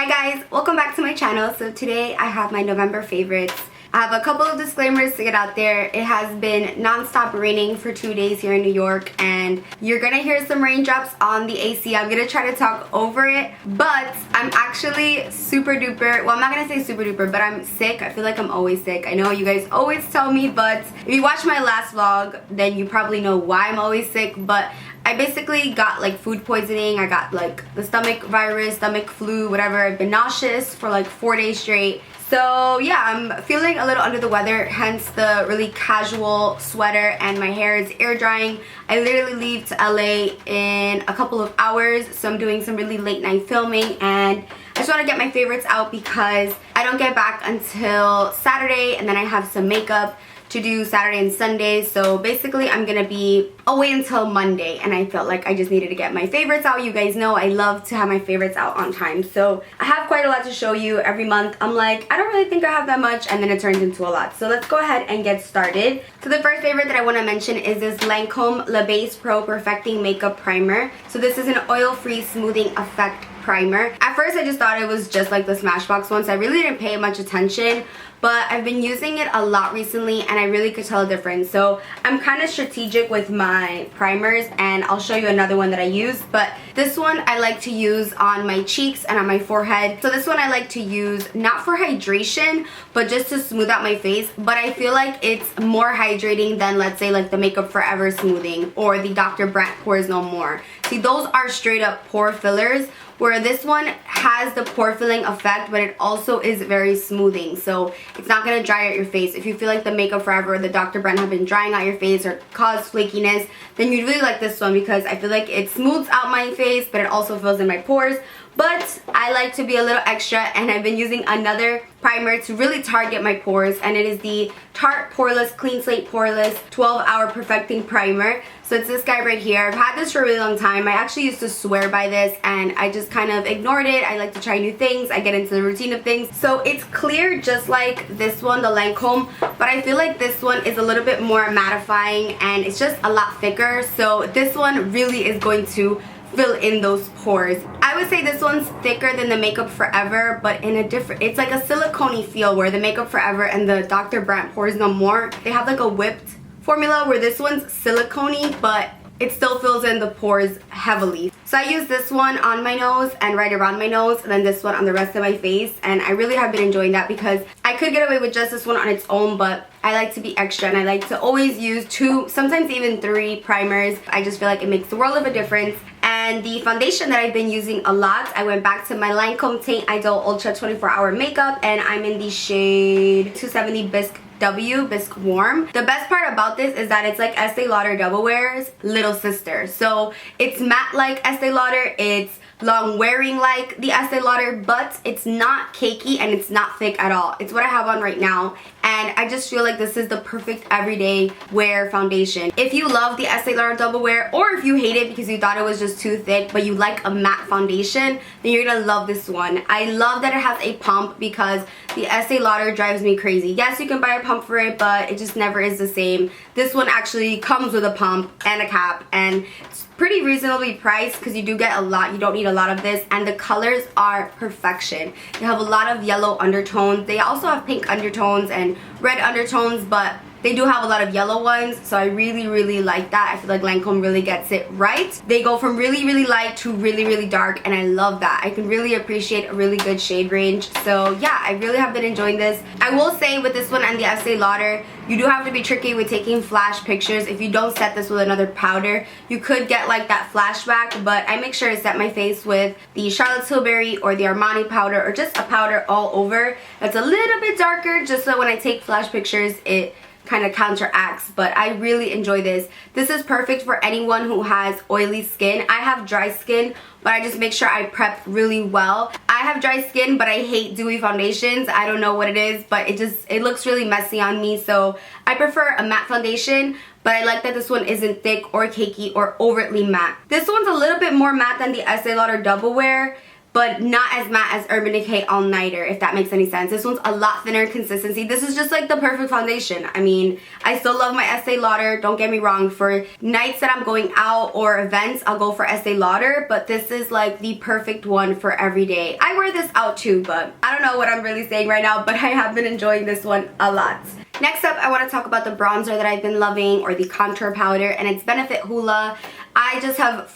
Hi guys, welcome back to my channel. So today I have my November favorites. I have a couple of disclaimers to get out there. It has been non-stop raining for 2 days here in New York and you're gonna hear some raindrops on the AC. I'm gonna try to talk over it, but I'm actually super duper, well, I'm not gonna say super duper, but I'm sick. I feel like I'm always sick. I know you guys always tell me, but if you watch my last vlog, then you probably know why I'm always sick. But I basically got like food poisoning. I got like the stomach virus, stomach flu, whatever. I've been nauseous for like 4 days straight. So yeah, I'm feeling a little under the weather, hence the really casual sweater, and my hair is air drying. I literally leave to LA in a couple of hours, so I'm doing some really late night filming, and I just want to get my favorites out because I don't get back until Saturday, and then I have some makeup to do Saturday and Sunday. So basically I'm gonna be away until Monday, and I felt like I just needed to get my favorites out. You guys know I love to have my favorites out on time, so I have quite a lot to show you. Every month I'm like, I don't really think I have that much, and then it turns into a lot. So let's go ahead and get started. So the first favorite that I want to mention is this Lancome Le Base Pro Perfecting Makeup Primer. So this is an oil-free smoothing effect primer. At first I just thought it was just like the Smashbox one, so I really didn't pay much attention, but I've been using it a lot recently and I really could tell a difference. So I'm kind of strategic with my primers, and I'll show you another one that I use, but this one I like to use on my cheeks and on my forehead. So this one I like to use not for hydration, but just to smooth out my face, but I feel like it's more hydrating than, let's say, like the Makeup Forever smoothing or the Dr. Brandt Pores No More. See, those are straight up pore fillers, where this one has the pore filling effect, but it also is very smoothing, so it's not going to dry out your face. If you feel like the Makeup Forever or the Dr. Brandt have been drying out your face or cause flakiness, then you'd really like this one because I feel like it smooths out my face, but it also fills in my pores. But I like to be a little extra, and I've been using another primer to really target my pores, and it is the Tarte Poreless Clean Slate Poreless 12-Hour Perfecting Primer. So it's this guy right here. I've had this for a really long time. I actually used to swear by this, and I just kind of ignored it. I like to try new things. I get into the routine of things. So it's clear just like this one, the Lancome, but I feel like this one is a little bit more mattifying, and it's just a lot thicker. So this one really is going to fill in those pores. I would say this one's thicker than the Makeup Forever, but in a different, it's like a silicone-y feel, where the Makeup Forever and the Dr. Brandt Pores No More, they have like a whipped formula, where this one's silicone-y, but it still fills in the pores heavily. So I use this one on my nose and right around my nose, and then this one on the rest of my face, and I really have been enjoying that because I could get away with just this one on its own, but I like to be extra, and I like to always use 2, sometimes even 3 primers. I just feel like it makes the world of a difference. And the foundation that I've been using a lot, I went back to my Lancome Teint Idol Ultra 24-Hour Makeup, and I'm in the shade 270 Bisque W, Bisque Warm. The best part about this is that it's like Estee Lauder Double Wear's little sister. So it's matte like Estee Lauder, it's long wearing like the Estee Lauder, but it's not cakey and it's not thick at all. It's what I have on right now, and I just feel like this is the perfect everyday wear foundation. If you love the Estee Lauder Double Wear, or if you hate it because you thought it was just too thick but you like a matte foundation, then you're gonna love this one. I love that it has a pump because the Estee Lauder drives me crazy. Yes, you can buy a pump for it, but it just never is the same. This one actually comes with a pump and a cap, and it's pretty reasonably priced because you do get a lot. You don't need a lot of this, and the colors are perfection. They have a lot of yellow undertones. They also have pink undertones and red undertones, but they do have a lot of yellow ones, so I really like that. I feel like Lancome really gets it right. They go from really light to really dark, and I love that. I can really appreciate a really good shade range. So yeah, I really have been enjoying this. I will say with this one and the Estee Lauder, you do have to be tricky with taking flash pictures. If you don't set this with another powder, you could get like that flashback, but I make sure to set my face with the Charlotte Tilbury or the Armani powder, or just a powder all over that's a little bit darker, just so when I take flash pictures it kind of counteracts. But I really enjoy this. This is perfect for anyone who has oily skin. I have dry skin, but I just make sure I prep really well. I have dry skin, but I hate dewy foundations. I don't know what it is, but it looks really messy on me, so I prefer a matte foundation. But I like that this one isn't thick or cakey or overtly matte. This one's a little bit more matte than the Estee Lauder Double Wear, but not as matte as Urban Decay All Nighter, if that makes any sense. This one's a lot thinner in consistency. This is just like the perfect foundation. I mean, I still love my Estee Lauder, don't get me wrong. For nights that I'm going out or events, I'll go for Estee Lauder, but this is like the perfect one for every day. I wear this out too, but I don't know what I'm really saying right now, but I have been enjoying this one a lot. Next up, I want to talk about the bronzer that I've been loving, or the contour powder, and it's Benefit Hoola. I just have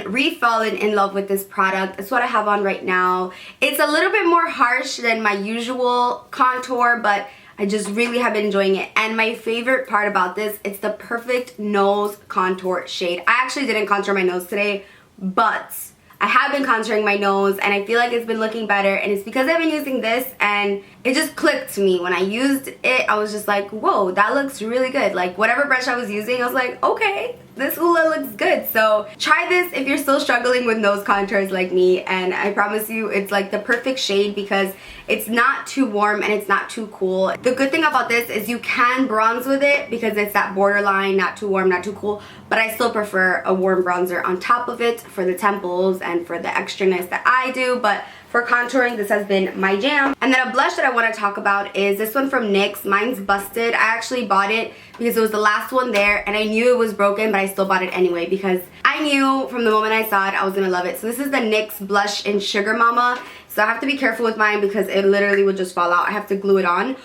re-fallen in love with this product. It's what I have on right now. It's a little bit more harsh than my usual contour, but I just really have been enjoying it. And my favorite part about this, it's the perfect nose contour shade. I actually didn't contour my nose today, but I have been contouring my nose and I feel like it's been looking better, and it's because I've been using this and it just clicked to me. When I used it, I was just like, whoa, that looks really good. Like whatever brush I was using, I was like, okay, this Hoola looks good. So try this if you're still struggling with nose contours like me, and I promise you it's like the perfect shade because it's not too warm and it's not too cool. The good thing about this is you can bronze with it because it's that borderline, not too warm, not too cool, but I still prefer a warm bronzer on top of it for the temples and for the extraness that I do. But for contouring, this has been my jam. And then a blush that I want to talk about is this one from NYX. Mine's Busted. I actually bought it because it was the last one there and I knew it was broken, but I still bought it anyway because I knew from the moment I saw it I was gonna love it. So this is the NYX blush in Sugar Mama. So I have to be careful with mine because it literally would just fall out. I have to glue it on.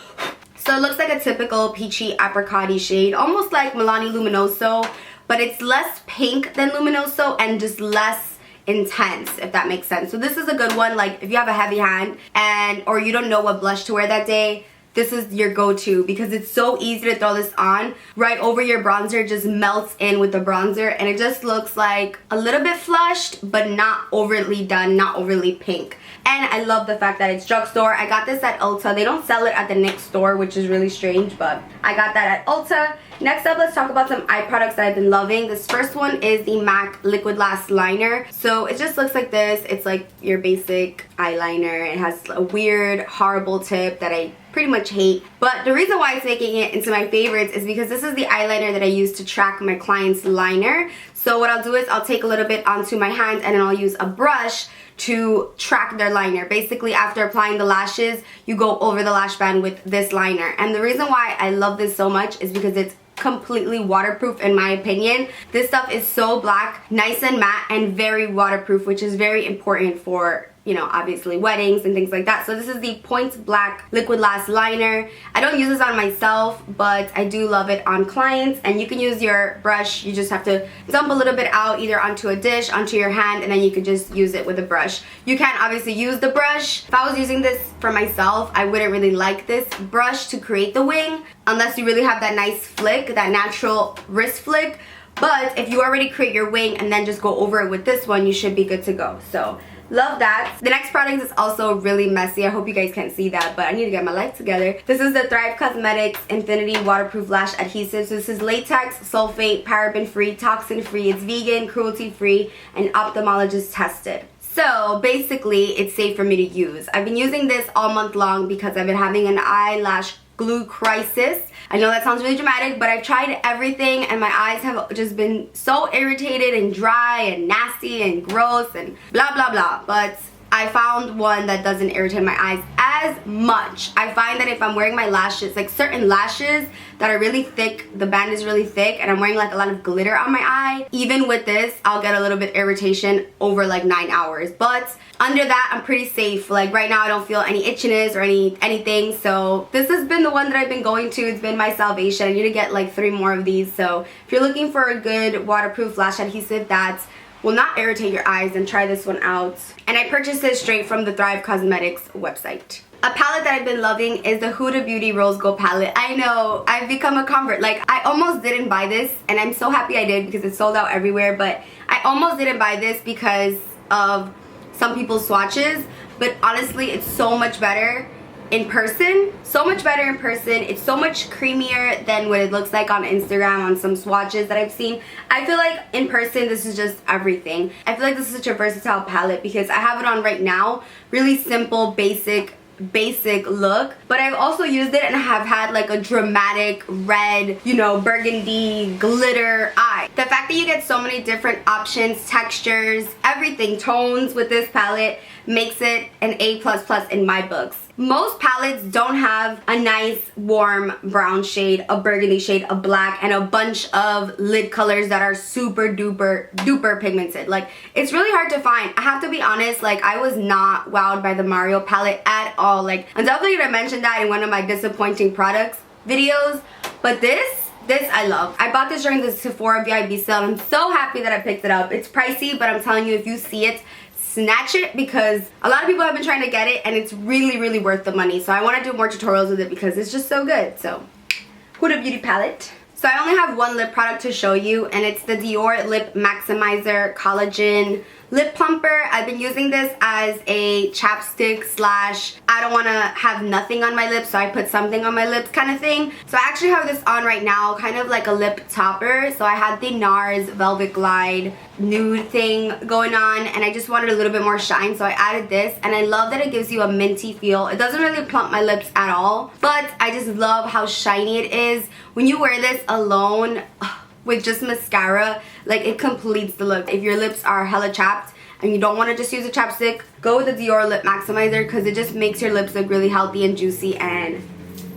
So it looks like a typical peachy apricot-y shade, almost like Milani Luminoso, but it's less pink than Luminoso and just less intense, if that makes sense. So this is a good one, like if you have a heavy hand and or you don't know what blush to wear that day, this is your go-to because it's so easy to throw this on right over your bronzer. Just melts in with the bronzer and it just looks like a little bit flushed but not overly done, not overly pink. And I love the fact that it's drugstore. I got this at Ulta. They don't sell it at the NYX store, which is really strange, but I got that at Ulta. Next up, let's talk about some eye products that I've been loving. This first one is the MAC Liquid Lash Liner. So it just looks like this. It's like your basic eyeliner. It has a weird, horrible tip that I pretty much hate. But the reason why it's making it into my favorites is because this is the eyeliner that I use to track my client's liner. So what I'll do is I'll take a little bit onto my hands and then I'll use a brush to track their liner. Basically, after applying the lashes, you go over the lash band with this liner. And the reason why I love this so much is because it's completely waterproof in my opinion. This stuff is so black, nice and matte, and very waterproof, which is very important for, you know, obviously weddings and things like that. So this is the Points Black Liquid Lash Liner. I don't use this on myself, but I do love it on clients. And you can use your brush. You just have to dump a little bit out either onto a dish, onto your hand, and then you could just use it with a brush. You can obviously use the brush. If I was using this for myself, I wouldn't really like this brush to create the wing unless you really have that nice flick, that natural wrist flick. But if you already create your wing and then just go over it with this one, you should be good to go. So love that. The next product is also really messy. I hope you guys can't see that, but I need to get my life together. This is the Thrive Cosmetics Infinity Waterproof Lash Adhesive. So this is latex, sulfate, paraben-free, toxin-free. It's vegan, cruelty-free, and ophthalmologist tested. So basically, it's safe for me to use. I've been using this all month long because I've been having an eyelash glue crisis. I know that sounds really dramatic, but I've tried everything and my eyes have just been so irritated and dry and nasty and gross and blah blah blah. But I found one that doesn't irritate my eyes as much. I find that if I'm wearing my lashes, like certain lashes that are really thick, the band is really thick, and I'm wearing like a lot of glitter on my eye, even with this, I'll get a little bit irritation over like 9 hours. But under that, I'm pretty safe. Like right now, I don't feel any itchiness or anything. So this has been the one that I've been going to. It's been my salvation. I need to get like 3 more of these. So if you're looking for a good waterproof lash adhesive that will not irritate your eyes, then try this one out. And I purchased this straight from the Thrive Cosmetics website. A palette that I've been loving is the Huda Beauty Rose Gold palette. I know, I've become a convert. Like, I almost didn't buy this, and I'm so happy I did because it's sold out everywhere, but I almost didn't buy this because of some people's swatches, but honestly, it's so much better in person. So much better in person. It's so much creamier than what it looks like on Instagram on some swatches that I've seen. I feel like in person this is just everything. I feel like this is such a versatile palette because I have it on right now. Really simple, basic look, but I've also used it and have had like a dramatic red, you know, burgundy glitter eye. The fact that you get so many different options, textures, everything, tones with this palette makes it an A++ in my books. Most palettes don't have a nice warm brown shade, a burgundy shade, a black, and a bunch of lid colors that are super duper pigmented. Like, it's really hard to find. I have to be honest, like, I was not wowed by the Mario palette at all. Like, I'm definitely gonna mention that in one of my disappointing products videos, but this I love. I bought this during the Sephora VIB sale. I'm so happy that I picked it up. It's pricey, but I'm telling you, if you see it, snatch it, because a lot of people have been trying to get it and it's really worth the money. So I want to do more tutorials with it because it's just so good. So Huda Beauty palette. So I only have one lip product to show you, and it's the Dior Lip Maximizer Collagen Lip Plumper. I've been using this as a chapstick slash I don't want to have nothing on my lips, so I put something on my lips kind of thing. So I actually have this on right now, kind of like a lip topper. So I had the NARS Velvet Glide nude thing going on, and I just wanted a little bit more shine, so I added this, and I love that it gives you a minty feel. It doesn't really plump my lips at all, but I just love how shiny it is. When you wear this alone with just mascara, like, it completes the look. If your lips are hella chapped and you don't want to just use a chapstick, go with the Dior Lip Maximizer, because it just makes your lips look really healthy and juicy and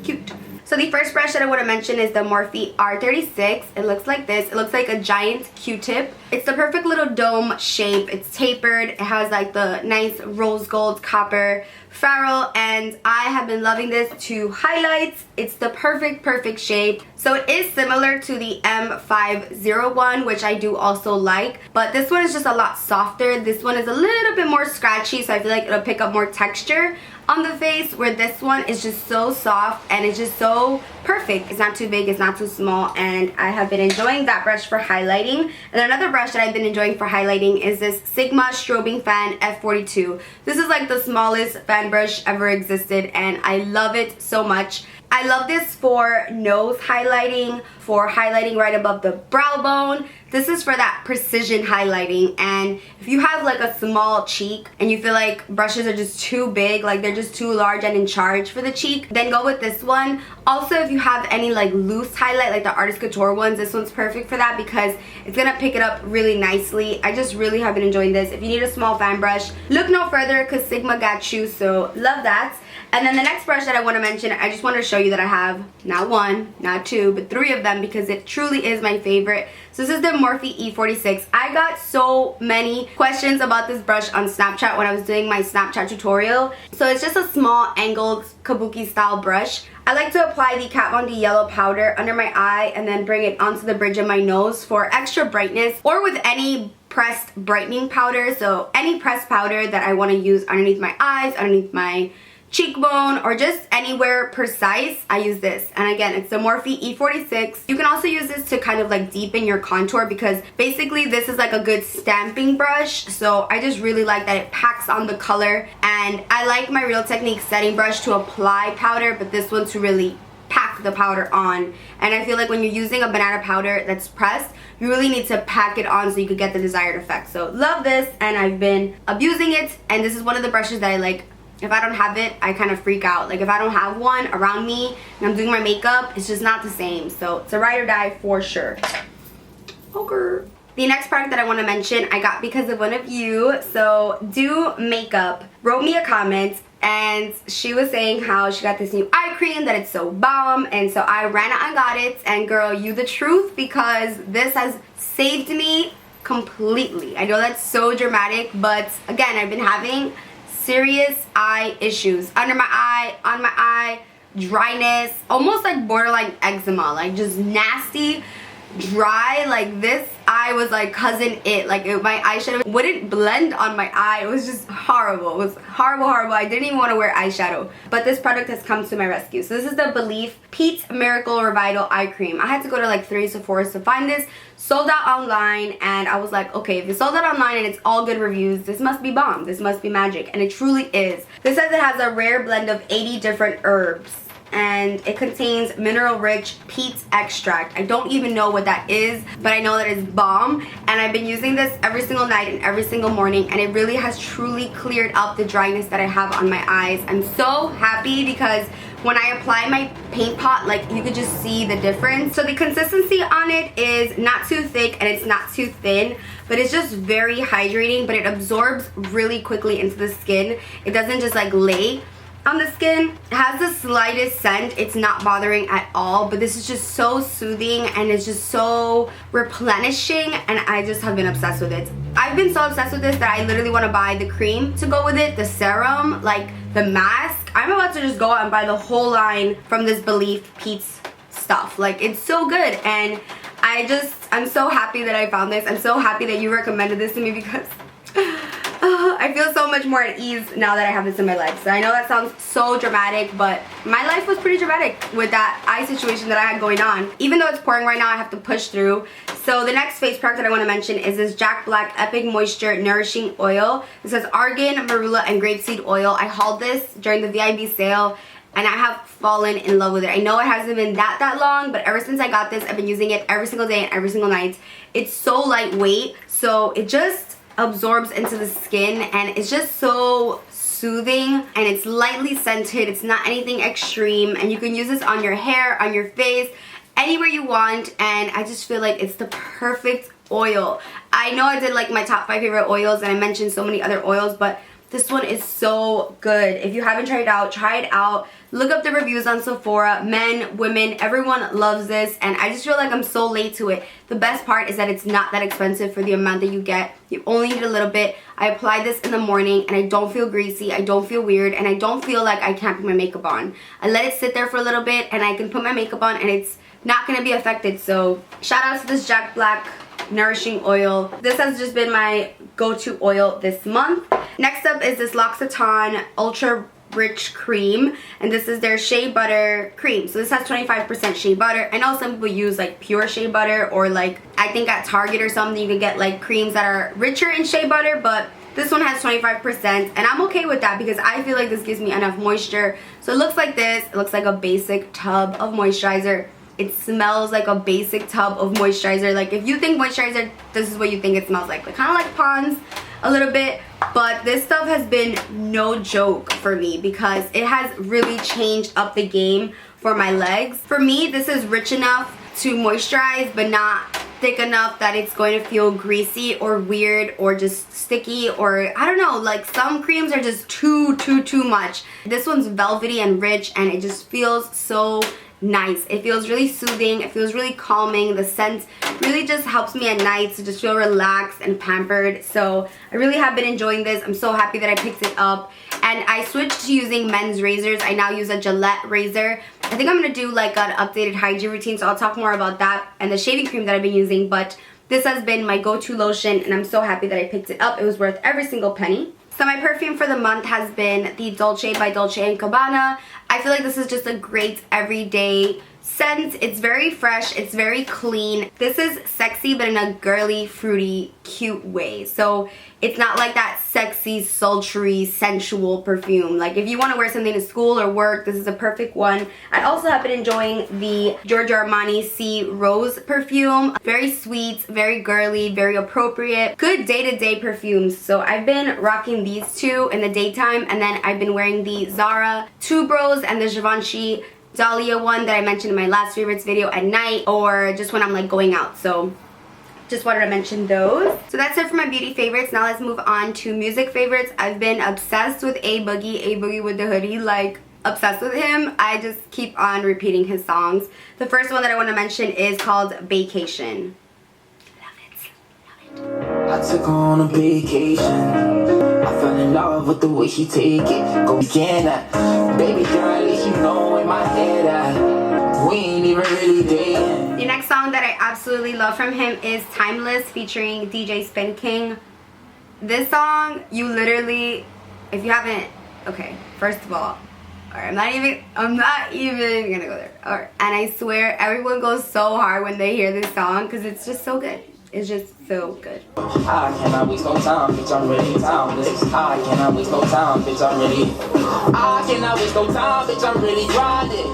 cute. So the first brush that I want to mention is the Morphe R46. It looks like this. It looks like a giant Q-tip. It's the perfect little dome shape. It's tapered. It has like the nice rose gold copper ferrule, and I have been loving this to highlight. It's the perfect shape. So it is similar to the M501, which I do also like, but this one is just a lot softer. This one is a little bit more scratchy, so I feel like it'll pick up more texture on the face, where this one is just so soft and it's just so perfect. It's not too big, it's not too small, and I have been enjoying that brush for highlighting. And another brush that I've been enjoying for highlighting is this Sigma Strobing Fan F42. This is like the smallest fan brush ever existed, and I love it so much. I love this for nose highlighting, for highlighting right above the brow bone. This is for that precision highlighting, and if you have like a small cheek and you feel like brushes are just too big, like they're just too large and in charge for the cheek, then go with this one. Also, if you have any like loose highlight, like the Artist Couture ones, this one's perfect for that because it's gonna pick it up really nicely. I just really have been enjoying this. If you need a small fan brush, look no further, because Sigma got you, so love that. And then the next brush that I want to mention, I just want to show you that I have not one, not two, but three of them, because it truly is my favorite. So this is the Morphe E46. I got so many questions about this brush on Snapchat when I was doing my Snapchat tutorial. So it's just a small angled kabuki style brush. I like to apply the Kat Von D yellow powder under my eye and then bring it onto the bridge of my nose for extra brightness, or with any pressed brightening powder. So any pressed powder that I want to use underneath my eyes, underneath my cheekbone, or just anywhere precise, I use this. And again, it's the Morphe E46. You can also use this to kind of like deepen your contour, because basically this is like a good stamping brush. So I just really like that it packs on the color, and I like my Real Technique setting brush to apply powder, but this one to really pack the powder on. And I feel like when you're using a banana powder that's pressed, you really need to pack it on so you could get the desired effect. So love this, and I've been abusing it, and this is one of the brushes that I like. If I don't have it, I kind of freak out. Like, if I don't have one around me and I'm doing my makeup, it's just not the same. So it's a ride or die for sure. Okay. The next product that I want to mention, I got because of one of you. So Do Makeup wrote me a comment, and she was saying how she got this new eye cream, that it's so bomb, and so I ran out and got it. And girl, you the truth, because this has saved me completely. I know that's so dramatic, but again, I've been having serious eye issues under my eye, on my eye, dryness, almost like borderline eczema, like just nasty, dry. Like this eye was like cousin it. Like my eyeshadow wouldn't blend on my eye. It was just horrible. It was horrible. I didn't even want to wear eyeshadow, but this product has come to my rescue. So this is the Belief Peat Miracle Revital Eye Cream. I had to go to like 3 Sephora's to find this. Sold out online, and I was like, okay, if it's sold out online and it's all good reviews, this must be bomb. This must be magic, and it truly is. This says it has a rare blend of 80 different herbs. and it contains mineral-rich peat extract. I don't even know what that is, but I know that it's bomb, and I've been using this every single night and every single morning, and it really has truly cleared up the dryness that I have on my eyes. I'm so happy because when I apply my paint pot, like, you could just see the difference. So the consistency on it is not too thick and it's not too thin, but it's just very hydrating, but it absorbs really quickly into the skin. It doesn't just like lay on the skin. It has the slightest scent. It's not bothering at all, but this is just so soothing and it's just so replenishing, and I just have been obsessed with it. I've been so obsessed with this that I literally want to buy the cream to go with it, the serum, like the mask. I'm about to just go out and buy the whole line from this Belief Peat stuff. Like, it's so good, and I'm so happy that I found this. I'm so happy that you recommended this to me because I feel so much more at ease now that I have this in my life. So I know that sounds so dramatic, but my life was pretty dramatic with that eye situation that I had going on. Even though it's pouring right now, I have to push through. So the next face product that I want to mention is this Jack Black Epic Moisture Nourishing Oil. It says argan, marula, and grapeseed oil. I hauled this during the VIB sale, and I have fallen in love with it. I know it hasn't been that long, but ever since I got this, I've been using it every single day and every single night. It's so lightweight, so it just absorbs into the skin, and it's just so soothing, and it's lightly scented. It's not anything extreme, and you can use this on your hair, on your face, anywhere you want, and I just feel like it's the perfect oil. I know I did like my top 5 favorite oils, and I mentioned so many other oils, but this one is so good. If you haven't tried it out, try it out. Look up the reviews on Sephora. Men, women, everyone loves this, and I just feel like I'm so late to it. The best part is that it's not that expensive for the amount that you get. You only need a little bit. I apply this in the morning, and I don't feel greasy. I don't feel weird, and I don't feel like I can't put my makeup on. I let it sit there for a little bit, and I can put my makeup on, and it's not going to be affected. So shout out to this Jack Black Nourishing Oil. This has just been my go-to oil this month. Next up is this L'Occitane Ultra Rich Cream, and this is their shea butter cream. So this has 25% shea butter. I know some people use like pure shea butter, or like I think at Target or something you can get like creams that are richer in shea butter, but this one has 25%, and I'm okay with that because I feel like this gives me enough moisture. So it looks like this. It looks like a basic tub of moisturizer. It smells like a basic tub of moisturizer. Like, if you think moisturizer, this is what you think it smells like. Kind of like Pond's a little bit, but this stuff has been no joke for me because it has really changed up the game for my legs. For me, this is rich enough to moisturize, but not thick enough that it's going to feel greasy or weird or just sticky, or I don't know, like some creams are just too much. This one's velvety and rich, and it just feels so nice. It feels really soothing. It feels really calming. The scent really just helps me at night to just feel relaxed and pampered. So I really have been enjoying this. I'm so happy that I picked it up. And I switched to using men's razors. I now use a Gillette razor. I think I'm going to do like an updated hygiene routine, so I'll talk more about that and the shaving cream that I've been using. But this has been my go-to lotion, and I'm so happy that I picked it up. It was worth every single penny. So my perfume for the month has been the Dolce by Dolce & Gabbana. I feel like this is just a great everyday scent. It's very fresh. It's very clean. This is sexy, but in a girly, fruity, cute way. So it's not like that sexy, sultry, sensual perfume. Like if you want to wear something to school or work, this is a perfect one. I also have been enjoying the Giorgio Armani Sea Rose perfume. Very sweet, very girly, very appropriate. Good day-to-day perfumes. So I've been rocking these two in the daytime, and then I've been wearing the Zara Tuberose and the Givenchy Dahlia one that I mentioned in my last favorites video at night, or just when I'm like going out. So just wanted to mention those. So that's it for my beauty favorites. Now let's move on to music favorites. I've been obsessed with A Boogie with the Hoodie, like obsessed with him. I just keep on repeating his songs. The first one that I want to mention is called Baecation. Love it. I took her on a vacation. I fell in love with the way she take it. Go again, baby girl, you know in my head, we ain't even really dating. The next song that I absolutely love from him is Timeless featuring DJ Spin King. This song, you literally, if you haven't, okay, first of all, alright, I'm not even gonna go there. Alright, and I swear everyone goes so hard when they hear this song because it's just so good. It's just so good. I cannot waste no time, bitch, I'm really timeless. I cannot waste no time, bitch, I'm really. I cannot waste no time, bitch, I'm really grinding.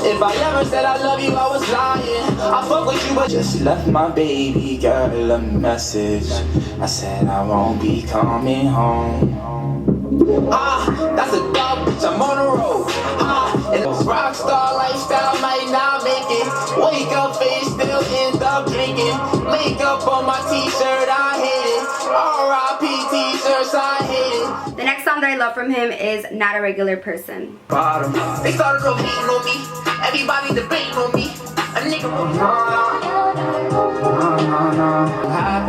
If I ever said I love you, I was lying. I fuck with you, but just left my baby girl a message. I said I won't be coming home. That's a dog, bitch, I'm on the road. And a rock star lifestyle might not make it. Wake up, face still end up drinking. Makeup on my t-shirt, I hate it. R.I.P. t-shirts, I hate it. The next song that I love from him is Not a Regular Person. Bottom. They started hating on me. Everybody debating on me. A nigga from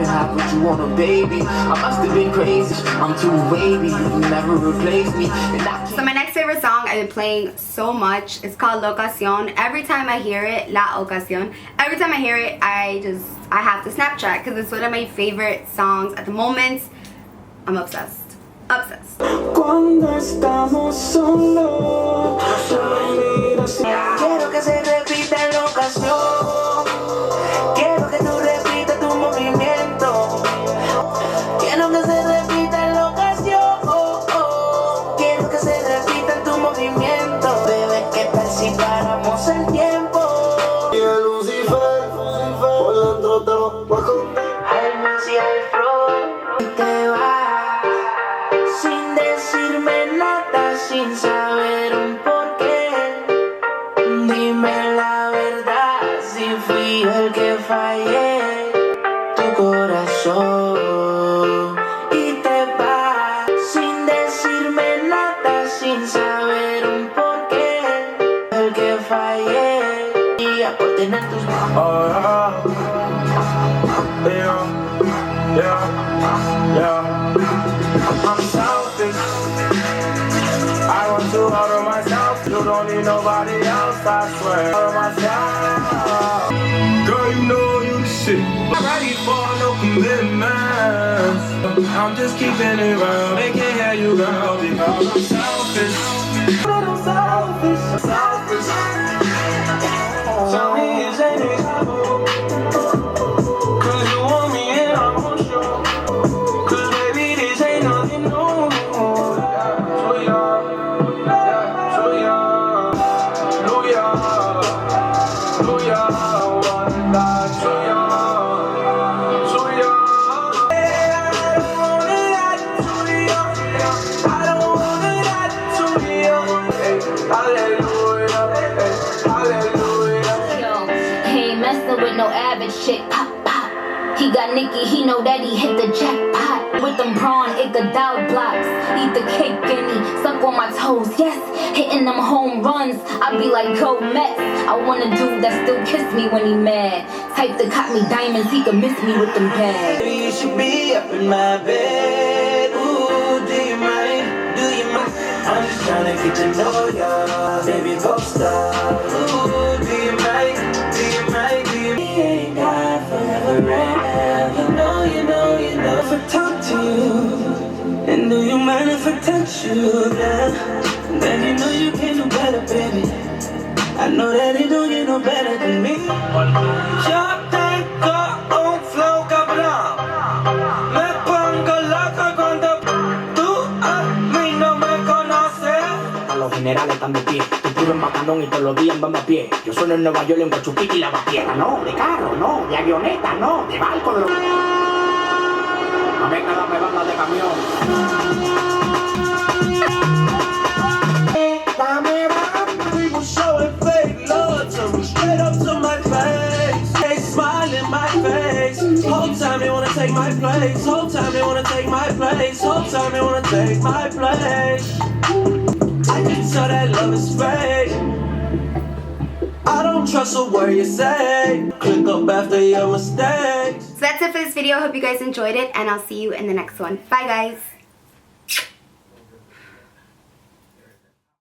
How could you want a baby? I must have been crazy. I'm too wavy. You never replace me. So my next favorite song I've been playing so much. It's called La Ocasión. Every time I hear it, La Ocasión. Every time I hear it, I have to Snapchat because it's one of my favorite songs at the moment. I'm obsessed. Obsessed. Cuando estamos solos, quiero que se repita la ocasión. Quiero que tú repitas tu movimiento. Quiero que se repita la ocasión. Quiero que se repita tu movimiento. Bebé, ¿qué tal si paramos el tiempo? Y el Lucifer, por dentro te lo voy a contar. Al Messi, al Fro, y te vas sin decirme nada, sin saber un porqué. Dime la verdad, si fui el que fallé tu corazón. Y te vas sin decirme nada, sin saber un porqué. El que fallé y a por tener tus manos. I'm selfish. I want to out of myself. You don't need nobody else, I swear. Out of myself. Girl, you know you the shit. I'm ready for no commitments. I'm just keeping it real. They can't hear you, girl, because I'm selfish. I'm selfish. I'm selfish. Tell me is anything possible? Cause you want me and I'm on show. Cause baby, this ain't nothing new. Shit, pop, pop. He got Nicki, he know that he hit the jackpot. With them prawn, it got dog blocks. Eat the cake and he suck on my toes, yes. Hitting them home runs, I be like, go Mets. I want a dude that still kiss me when he mad. Type that caught me diamonds, he can miss me with them bags. Baby, you should be up in my bed. Ooh, do you mind? Do you mind? I'm just trying to get to know ya. Baby, go stop. Ooh, do you mind? Do you mind? Do you ain't got forever and ever. You know if I talk to you. And do you mind if I touch you, girl? Then you know you can do better, baby. I know that you do, you know better than me. Yo tengo un flow cabrón. Me pongo loco cuando tú a mí no me conoces. A los generales están de pie. Tú puro en Macanón y todos los días van a pie. Yo sueno en Nueva York en Guachupita y Lavapiés. No, de carro, no, de avioneta, no, de barco, de los... A mí nada me banda de camión. We will show it fake love to me straight up to my face. They smile in my face. Whole time they wanna take my place. Whole time they wanna take my place. Whole time they wanna take my place. I can tell that love is fake. I don't trust a word you say. Click up after your mistakes. So that's it for this video. I hope you guys enjoyed it, and I'll see you in the next one. Bye, guys.